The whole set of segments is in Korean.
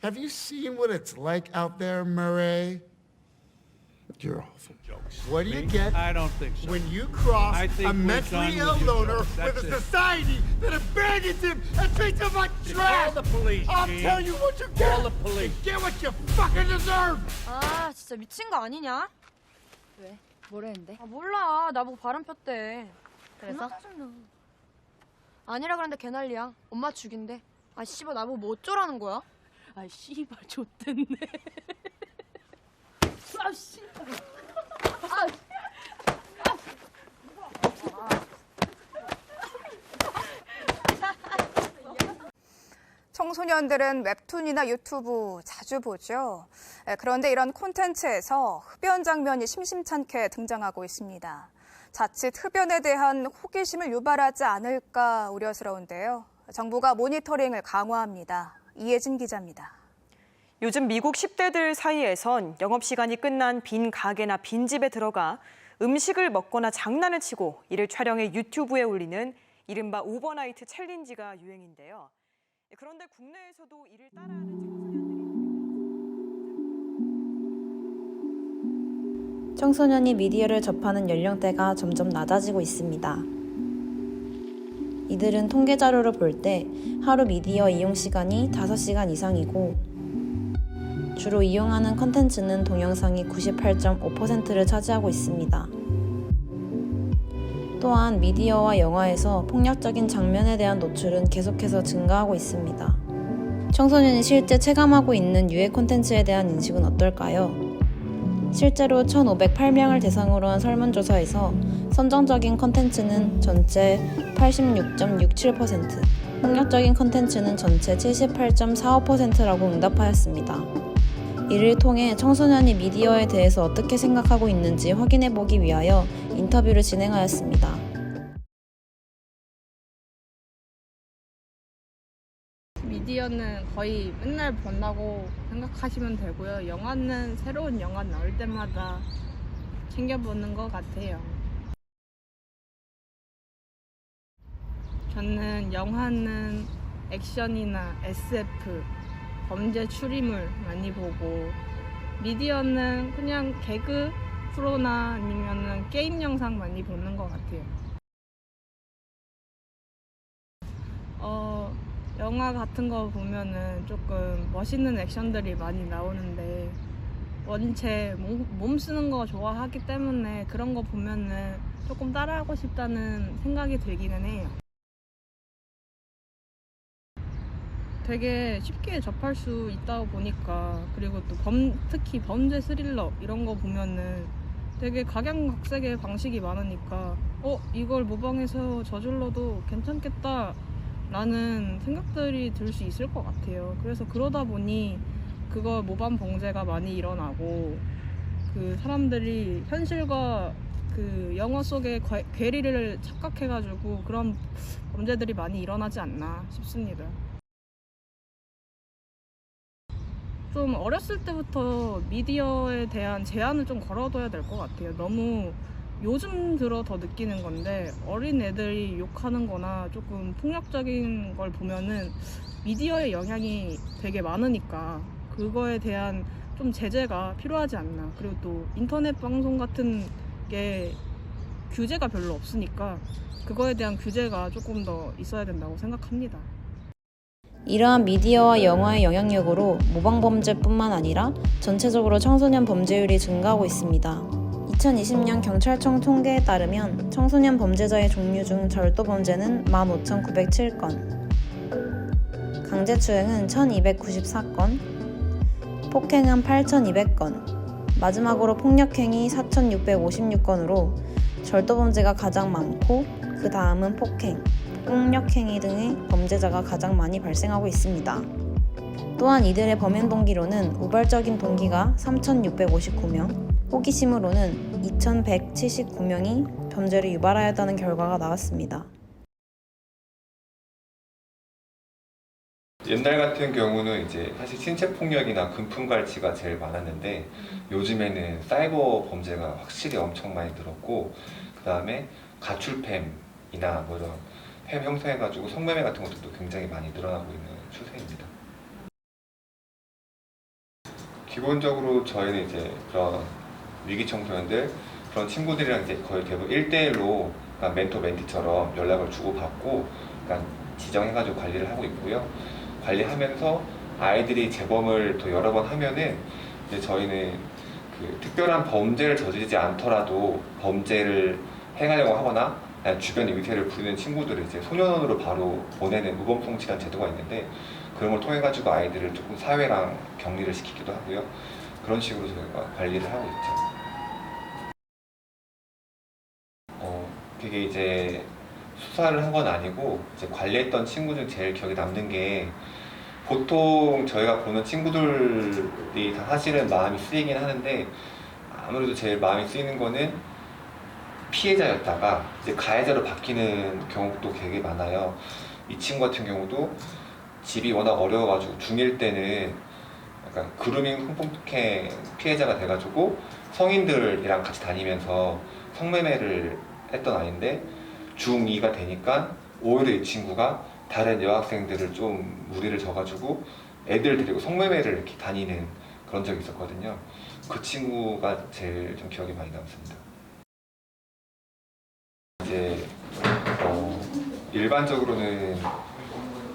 Have you seen what it's like out there, Murray? You're awful. Jokes. What do you get I don't think so. when you cross I think a we're mentally done ill with your loner jokes. with That's a it. society that abandons him and treats him like trash? Call the police, I'll Gene. tell you what you get. Call the police. You get what you fucking deserve. 아 진짜 미친 거 아니냐? 왜? 뭐라 했는데? 아 몰라 나보고 바람 폈대. 그래서? 짜증나. 아니라 그랬는데 개난리야. 엄마 죽인대. 아 씨발 나보고 뭐 어쩌라는 거야? 아 씨발 좆됐네. 아 씨발. 청소년들은 웹툰이나 유튜브 자주 보죠. 그런데 이런 콘텐츠에서 흡연 장면이 심심찮게 등장하고 있습니다. 자칫 흡연에 대한 호기심을 유발하지 않을까 우려스러운데요. 정부가 모니터링을 강화합니다. 이혜진 기자입니다. 요즘 미국 10대들 사이에선 영업시간이 끝난 빈 가게나 빈집에 들어가 음식을 먹거나 장난을 치고 이를 촬영해 유튜브에 올리는 이른바 오버나이트 챌린지가 유행인데요. 그런데 국내에서도 이를 따라하는 청소년이 미디어를 접하는 연령대가 점점 낮아지고 있습니다. 이들은 통계 자료를 볼 때 하루 미디어 이용 시간이 5시간 이상이고 주로 이용하는 컨텐츠는 동영상이 98.5%를 차지하고 있습니다. 또한 미디어와 영화에서 폭력적인 장면에 대한 노출은 계속해서 증가하고 있습니다. 청소년이 실제 체감하고 있는 유해 콘텐츠에 대한 인식은 어떨까요? 실제로 1,508명을 대상으로 한 설문조사에서 선정적인 콘텐츠는 전체 86.67%, 폭력적인 콘텐츠는 전체 78.45%라고 응답하였습니다. 이를 통해 청소년이 미디어에 대해서 어떻게 생각하고 있는지 확인해보기 위하여 인터뷰를 진행하였습니다. 미디어는 거의 맨날 본다고 생각하시면 되고요. 영화는 새로운 영화 나올 때마다 챙겨보는 것 같아요. 저는 영화는 액션이나 SF, 범죄 추리물 많이 보고 미디어는 그냥 개그 프로나 아니면은 게임 영상 많이 보는 것 같아요. 영화 같은 거 보면은 조금 멋있는 액션들이 많이 나오는데 원체 몸 쓰는 거 좋아하기 때문에 그런 거 보면은 조금 따라하고 싶다는 생각이 들기는 해요. 되게 쉽게 접할 수 있다고 보니까 그리고 또 특히 범죄 스릴러 이런 거 보면은 되게 각양각색의 방식이 많으니까 이걸 모방해서 저질러도 괜찮겠다 라는 생각들이 들 수 있을 것 같아요. 그래서 그러다 보니 그거 모방 범죄가 많이 일어나고 그 사람들이 현실과 그 영화 속의 괴리를 착각해가지고 그런 범죄들이 많이 일어나지 않나 싶습니다. 좀 어렸을 때부터 미디어에 대한 제한을 좀 걸어둬야 될 것 같아요. 너무 요즘 들어 더 느끼는 건데 어린 애들이 욕하는 거나 조금 폭력적인 걸 보면은 미디어의 영향이 되게 많으니까 그거에 대한 좀 제재가 필요하지 않나. 그리고 또 인터넷 방송 같은 게 규제가 별로 없으니까 그거에 대한 규제가 조금 더 있어야 된다고 생각합니다. 이러한 미디어와 영화의 영향력으로 모방범죄뿐만 아니라 전체적으로 청소년 범죄율이 증가하고 있습니다. 2020년 경찰청 통계에 따르면 청소년 범죄자의 종류 중 절도 범죄는 15,907건, 강제추행은 1,294건, 폭행은 8,200건, 마지막으로 폭력행위 4,656건으로 절도 범죄가 가장 많고 그 다음은 폭행, 폭력행위 등의 범죄자가 가장 많이 발생하고 있습니다. 또한 이들의 범행 동기로는 우발적인 동기가 3,659명, 호기심으로는 2,179명이 범죄를 유발하였다는 결과가 나왔습니다. 옛날 같은 경우는 이제 사실 신체 폭력이나 금품갈취가 제일 많았는데 요즘에는 사이버 범죄가 확실히 엄청 많이 늘었고 그 다음에 가출팸이나 뭐 이런 팸 형성해가지고 성매매 같은 것들도 굉장히 많이 늘어나고 있는 추세입니다. 기본적으로 저희는 이제 그런 위기 청소년들, 그런 친구들이랑 이제 거의 대부분 1대1로 그러니까 멘토 멘티처럼 연락을 주고받고 그러니까 지정해가지고 관리를 하고 있고요. 관리하면서 아이들이 재범을 또 여러 번 하면은 이제 저희는 그 특별한 범죄를 저지르지 않더라도 범죄를 행하려고 하거나 주변에 위태를 부리는 친구들을 이제 소년원으로 바로 보내는 우범송치라는 제도가 있는데 그런 걸 통해 가지고 아이들을 조금 사회랑 격리를 시키기도 하고요. 그런 식으로 저희가 관리를 하고 있죠. 그게 이제 수사를 한 건 아니고 이제 관리했던 친구 중 제일 기억에 남는 게 보통 저희가 보는 친구들이 다 사실은 마음이 쓰이긴 하는데 아무래도 제일 마음이 쓰이는 거는 피해자였다가 이제 가해자로 바뀌는 경우도 되게 많아요. 이 친구 같은 경우도 집이 워낙 어려워가지고 중1 때는 약간 그루밍 성폭행 피해자가 돼가지고 성인들이랑 같이 다니면서 성매매를 했던 아이인데 중2가 되니까 오히려 이 친구가 다른 여학생들을 좀 무리를 져가지고 애들 데리고 성매매를 이렇게 다니는 그런 적이 있었거든요. 그 친구가 제일 좀 기억에 많이 남습니다. 이제 일반적으로는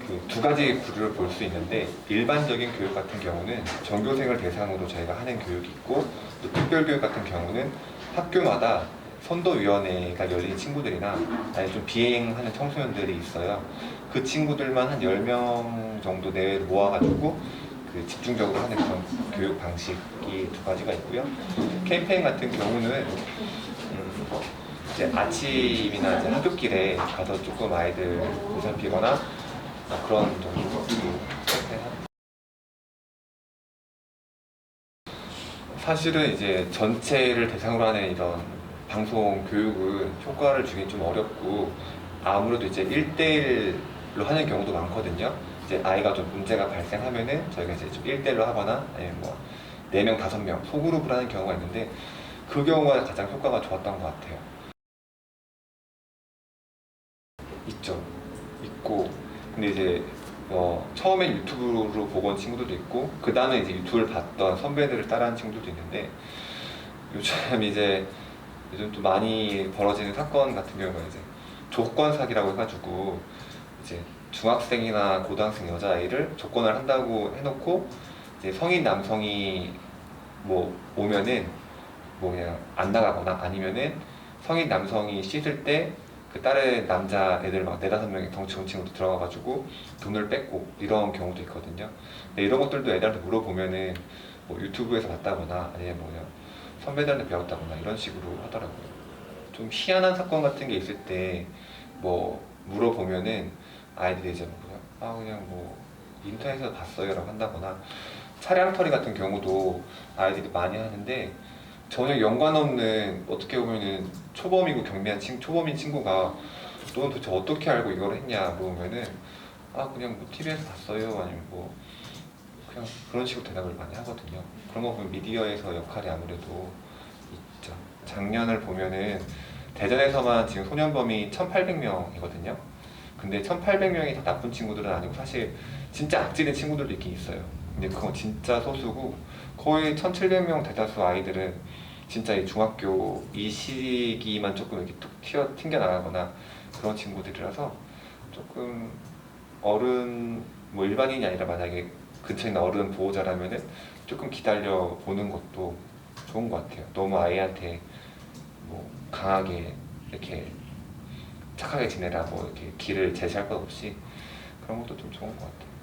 그 두 가지 부류를 볼 수 있는데 일반적인 교육 같은 경우는 전교생을 대상으로 저희가 하는 교육이 있고 또 특별교육 같은 경우는 학교마다 선도위원회가 열린 친구들이나 아니면 좀 비행하는 청소년들이 있어요. 그 친구들만 한 10명 정도 내외로 모아가지고 그 집중적으로 하는 그런 교육 방식이 두 가지가 있고요. 캠페인 같은 경우는 이제 아침이나 이제 하굣길에 가서 조금 아이들 보살피거나 그런 정도 캠페인. 사실은 이제 전체를 대상으로 하는 이런 방송 교육은 효과를 주긴 좀 어렵고 아무래도 이제 1대1로 하는 경우도 많거든요. 이제 아이가 좀 문제가 발생하면은 저희가 이제 좀 1대1로 하거나 아니면 뭐 4명, 5명 소그룹을 하는 경우가 있는데 그 경우가 가장 효과가 좋았던 것 같아요. 있죠. 있고 근데 이제 처음엔 유튜브로 보고 온 친구들도 있고 그 다음에 이제 유튜브를 봤던 선배들을 따라하는 친구들도 있는데 요즘 또 많이 벌어지는 사건 같은 경우가 이제 조건 사기라고 해가지고 이제 중학생이나 고등학생 여자아이를 조건을 한다고 해놓고 이제 성인 남성이 뭐 오면은 뭐 그냥 안 나가거나 아니면은 성인 남성이 씻을 때 그 다른 남자 애들 막 4-5명이 덩치 큰 친구도 들어가가지고 돈을 뺏고 이런 경우도 있거든요. 근데 이런 것들도 애들한테 물어보면은 뭐 유튜브에서 봤다거나 아니면 뭐 그냥 선배들한테 배웠다거나 이런 식으로 하더라고요. 좀 희한한 사건 같은 게 있을 때 뭐 물어보면은 아이들이 이제 그냥 뭐 인터넷에서 봤어요라고 한다거나 차량 털이 같은 경우도 아이들이 많이 하는데 전혀 연관없는 어떻게 보면은 초범이고 경미한 초범인 친구가 너는 도대체 어떻게 알고 이걸 했냐 물어보면은 그냥 뭐 TV에서 봤어요 아니면 뭐 그냥 그런 식으로 대답을 많이 하거든요. 그런 거 보면 미디어에서 역할이 아무래도 있죠. 작년을 보면은 대전에서만 지금 소년범이 1,800명이거든요. 근데 1,800명이 다 나쁜 친구들은 아니고 사실 진짜 악질인 친구들도 있긴 있어요. 근데 그건 진짜 소수고 거의 1,700명 대다수 아이들은 진짜 이 중학교 이 시기만 조금 이렇게 툭 튕겨 나가거나 그런 친구들이라서 조금 어른 뭐 일반인이 아니라 만약에 근처에 있는 어른 보호자라면은 조금 기다려 보는 것도 좋은 것 같아요. 너무 아이한테 뭐 강하게 이렇게 착하게 지내라 뭐 이렇게 길을 제시할 것 없이 그런 것도 좀 좋은 것 같아요.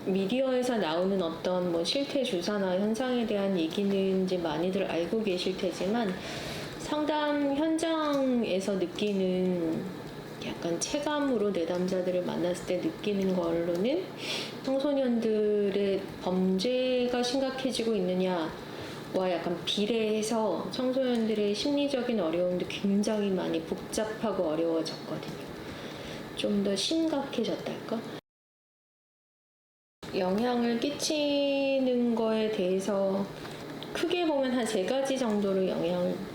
미디어에서 나오는 어떤 뭐 실태 주사나 현상에 대한 얘기는 이제 많이들 알고 계실 테지만 상담 현장에서 느끼는 약간 체감으로 내담자들을 만났을 때 느끼는 걸로는 청소년들의 범죄가 심각해지고 있느냐와 약간 비례해서 청소년들의 심리적인 어려움도 굉장히 많이 복잡하고 어려워졌거든요. 좀 더 심각해졌달까? 영향을 끼치는 거에 대해서 크게 보면 한 3가지 정도로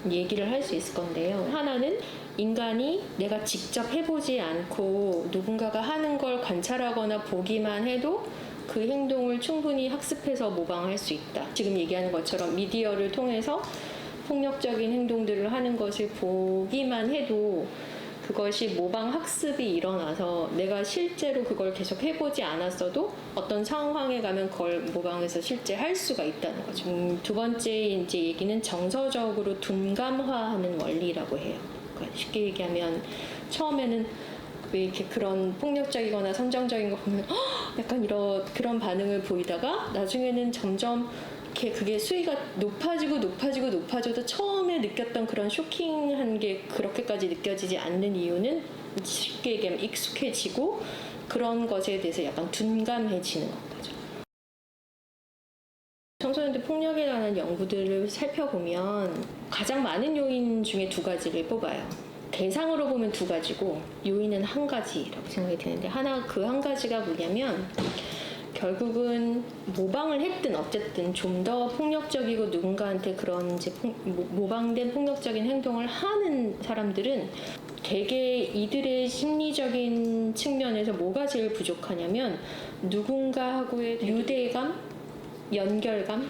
얘기를 할 수 있을 건데요. 하나는 인간이 내가 직접 해보지 않고 누군가가 하는 걸 관찰하거나 보기만 해도 그 행동을 충분히 학습해서 모방할 수 있다. 지금 얘기하는 것처럼 미디어를 통해서 폭력적인 행동들을 하는 것을 보기만 해도 그것이 모방 학습이 일어나서 내가 실제로 그걸 계속 해보지 않았어도 어떤 상황에 가면 그걸 모방해서 실제 할 수가 있다는 거죠. 두 번째 이제 얘기는 정서적으로 둔감화하는 원리라고 해요. 그러니까 쉽게 얘기하면 처음에는 왜 이렇게 그런 폭력적이거나 선정적인 거 보면 약간 그런 반응을 보이다가 나중에는 점점 이렇게 그게 수위가 높아져도 처음에 느꼈던 그런 쇼킹한 게 그렇게까지 느껴지지 않는 이유는 쉽게 얘기하면 익숙해지고 그런 것에 대해서 약간 둔감해지는 거죠. 청소년들 폭력에 관한 연구들을 살펴보면 가장 많은 요인 중에 2가지를 뽑아요. 대상으로 보면 2가지고 요인은 1가지라고 생각이 드는데 그 한 가지가 뭐냐면 결국은 모방을 했든 어쨌든 좀 더 폭력적이고 누군가한테 그런 이제 모방된 폭력적인 행동을 하는 사람들은 되게 이들의 심리적인 측면에서 뭐가 제일 부족하냐면 누군가하고의 유대감, 연결감,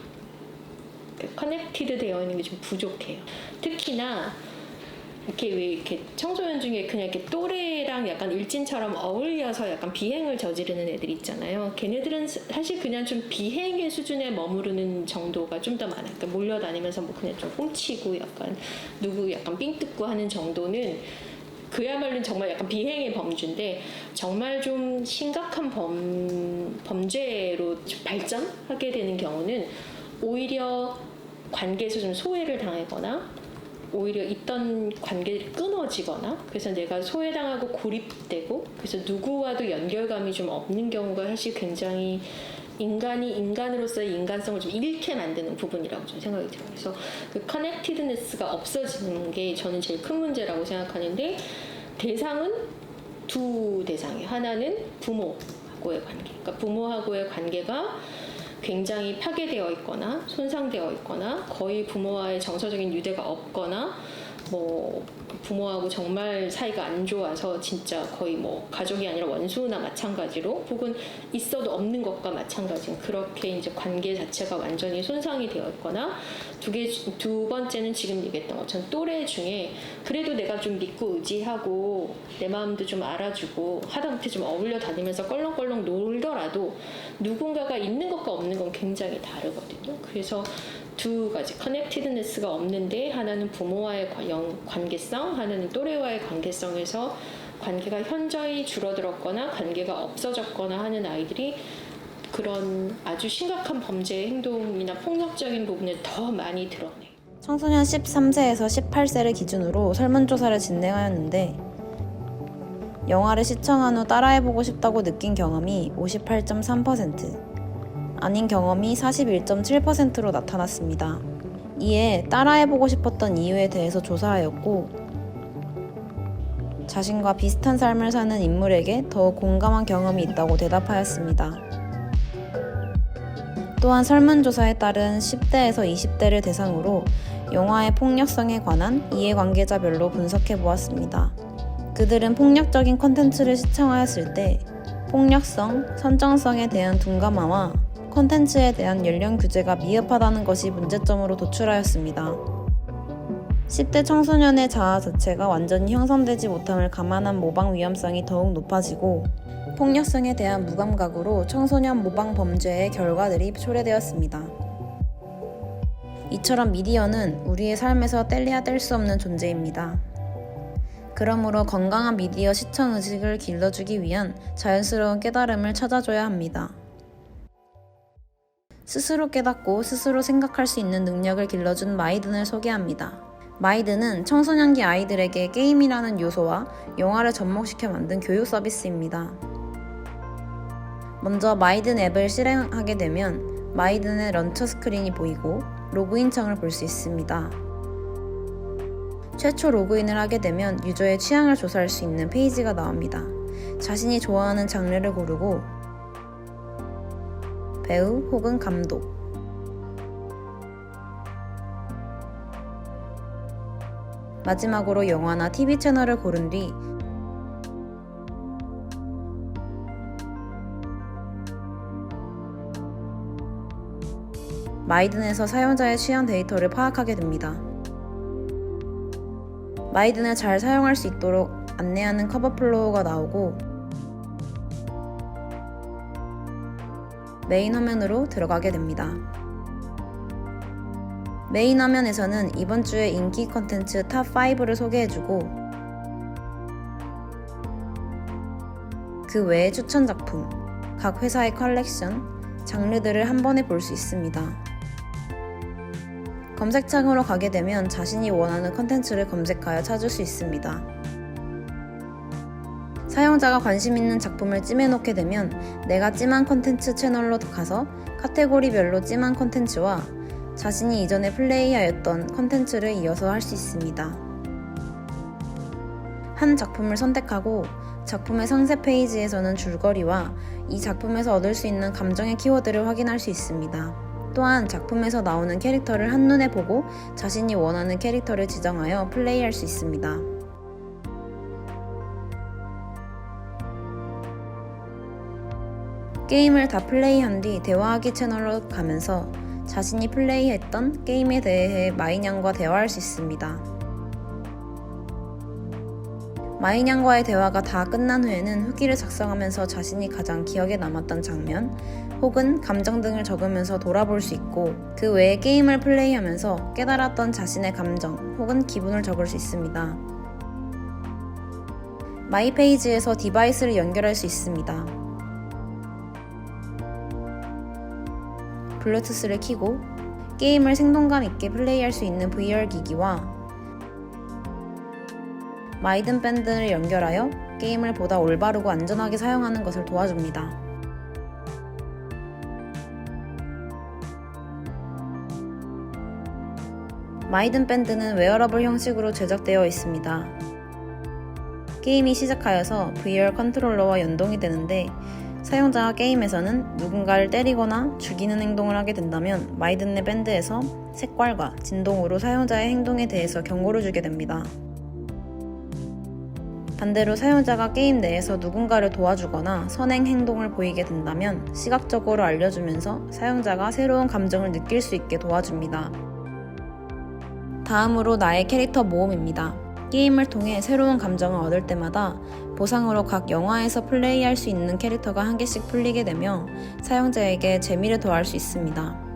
커넥티드 되어 있는 게 좀 부족해요. 특히나 이렇게 왜 이렇게 청소년 중에 그냥 이렇게 또래랑 약간 일진처럼 어울려서 약간 비행을 저지르는 애들 있잖아요. 걔네들은 사실 그냥 좀 비행의 수준에 머무르는 정도가 좀 더 많아요. 그러니까 몰려다니면서 뭐 그냥 좀 훔치고 약간 누구 약간 삥 뜯고 하는 정도는 그야말로 정말 약간 비행의 범주인데 정말 좀 심각한 범죄로 발전하게 되는 경우는 오히려 관계에서 좀 소외를 당하거나 오히려 있던 관계들이 끊어지거나 그래서 내가 소외당하고 고립되고 그래서 누구와도 연결감이 좀 없는 경우가 사실 굉장히 인간이 인간으로서의 인간성을 좀 잃게 만드는 부분이라고 저는 생각이 들어요. 그래서 그 커넥티드네스가 없어지는 게 저는 제일 큰 문제라고 생각하는데 대상은 2 대상이에요. 하나는 부모하고의 관계. 그러니까 부모하고의 관계가 굉장히 파괴되어 있거나 손상되어 있거나 거의 부모와의 정서적인 유대가 없거나 뭐 부모하고 정말 사이가 안 좋아서 진짜 거의 뭐 가족이 아니라 원수나 마찬가지로 혹은 있어도 없는 것과 마찬가지인 그렇게 이제 관계 자체가 완전히 손상이 되어 있거나 두 번째는 지금 얘기했던 것처럼 또래 중에 그래도 내가 좀 믿고 의지하고 내 마음도 좀 알아주고 하다못해 좀 어울려 다니면서 껄렁껄렁 놀더라도 누군가가 있는 것과 없는 건 굉장히 다르거든요. 그래서 2가지 커넥티드네스가 없는데 하나는 부모와의 관계성, 하나는 또래와의 관계성에서 관계가 현저히 줄어들었거나 관계가 없어졌거나 하는 아이들이 그런 아주 심각한 범죄 행동이나 폭력적인 부분을 더 많이 드러내요. 청소년 13세에서 18세를 기준으로 설문조사를 진행하였는데 영화를 시청한 후 따라해보고 싶다고 느낀 경험이 58.3%, 아닌 경험이 41.7%로 나타났습니다. 이에 따라해보고 싶었던 이유에 대해서 조사하였고 자신과 비슷한 삶을 사는 인물에게 더 공감한 경험이 있다고 대답하였습니다. 또한 설문조사에 따른 10대에서 20대를 대상으로 영화의 폭력성에 관한 이해관계자별로 분석해보았습니다. 그들은 폭력적인 콘텐츠를 시청하였을 때 폭력성, 선정성에 대한 둔감함과 콘텐츠에 대한 연령 규제가 미흡하다는 것이 문제점으로 도출하였습니다. 10대 청소년의 자아 자체가 완전히 형성되지 못함을 감안한 모방 위험성이 더욱 높아지고 폭력성에 대한 무감각으로 청소년 모방 범죄의 결과들이 초래되었습니다. 이처럼 미디어는 우리의 삶에서 뗄래야 뗄 수 없는 존재입니다. 그러므로 건강한 미디어 시청 의식을 길러주기 위한 자연스러운 깨달음을 찾아줘야 합니다. 스스로 깨닫고 스스로 생각할 수 있는 능력을 길러준 마이든을 소개합니다. 마이든은 청소년기 아이들에게 게임이라는 요소와 영화를 접목시켜 만든 교육 서비스입니다. 먼저 마이든 앱을 실행하게 되면 마이든의 런처 스크린이 보이고 로그인창을 볼 수 있습니다. 최초 로그인을 하게 되면 유저의 취향을 조사할 수 있는 페이지가 나옵니다. 자신이 좋아하는 장르를 고르고 배우 혹은 감독, 마지막으로 영화나 TV 채널을 고른 뒤 마이든에서 사용자의 취향 데이터를 파악하게 됩니다. 마이든을 잘 사용할 수 있도록 안내하는 커버 플로우가 나오고 메인 화면으로 들어가게 됩니다. 메인 화면에서는 이번 주의 인기 콘텐츠 탑5를 소개해주고 그 외의 추천 작품, 각 회사의 컬렉션, 장르들을 한 번에 볼 수 있습니다. 검색창으로 가게 되면 자신이 원하는 콘텐츠를 검색하여 찾을 수 있습니다. 사용자가 관심 있는 작품을 찜해놓게 되면 내가 찜한 콘텐츠 채널로 가서 카테고리별로 찜한 콘텐츠와 자신이 이전에 플레이하였던 콘텐츠를 이어서 할 수 있습니다. 한 작품을 선택하고 작품의 상세 페이지에서는 줄거리와 이 작품에서 얻을 수 있는 감정의 키워드를 확인할 수 있습니다. 또한 작품에서 나오는 캐릭터를 한눈에 보고 자신이 원하는 캐릭터를 지정하여 플레이할 수 있습니다. 게임을 다 플레이한 뒤 대화하기 채널로 가면서 자신이 플레이했던 게임에 대해 마이냥과 대화할 수 있습니다. 마이냥과의 대화가 다 끝난 후에는 후기를 작성하면서 자신이 가장 기억에 남았던 장면 혹은 감정 등을 적으면서 돌아볼 수 있고 그 외에 게임을 플레이하면서 깨달았던 자신의 감정 혹은 기분을 적을 수 있습니다. 마이 페이지에서 디바이스를 연결할 수 있습니다. 블루투스를 켜고 게임을 생동감 있게 플레이할 수 있는 VR 기기와 마이든 밴드를 연결하여 게임을 보다 올바르고 안전하게 사용하는 것을 도와줍니다. 마이든 밴드는 웨어러블 형식으로 제작되어 있습니다. 게임이 시작하여서 VR 컨트롤러와 연동이 되는데 사용자가 게임에서는 누군가를 때리거나 죽이는 행동을 하게 된다면 마이든의 밴드에서 색깔과 진동으로 사용자의 행동에 대해서 경고를 주게 됩니다. 반대로 사용자가 게임 내에서 누군가를 도와주거나 선행 행동을 보이게 된다면 시각적으로 알려주면서 사용자가 새로운 감정을 느낄 수 있게 도와줍니다. 다음으로 나의 캐릭터 모음입니다. 게임을 통해 새로운 감정을 얻을 때마다 보상으로 각 영화에서 플레이할 수 있는 캐릭터가 한 개씩 풀리게 되며 사용자에게 재미를 더할 수 있습니다.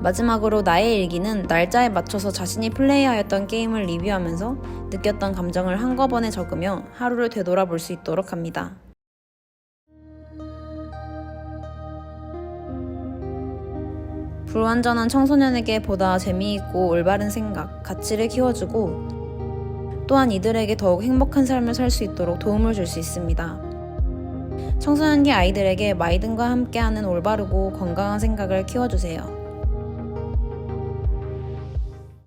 마지막으로 나의 일기는 날짜에 맞춰서 자신이 플레이하였던 게임을 리뷰하면서 느꼈던 감정을 한꺼번에 적으며 하루를 되돌아볼 수 있도록 합니다. 불완전한 청소년에게 보다 재미있고 올바른 생각, 가치를 키워주고 또한 이들에게 더욱 행복한 삶을 살 수 있도록 도움을 줄 수 있습니다. 청소년기 아이들에게 마이든과 함께하는 올바르고 건강한 생각을 키워주세요.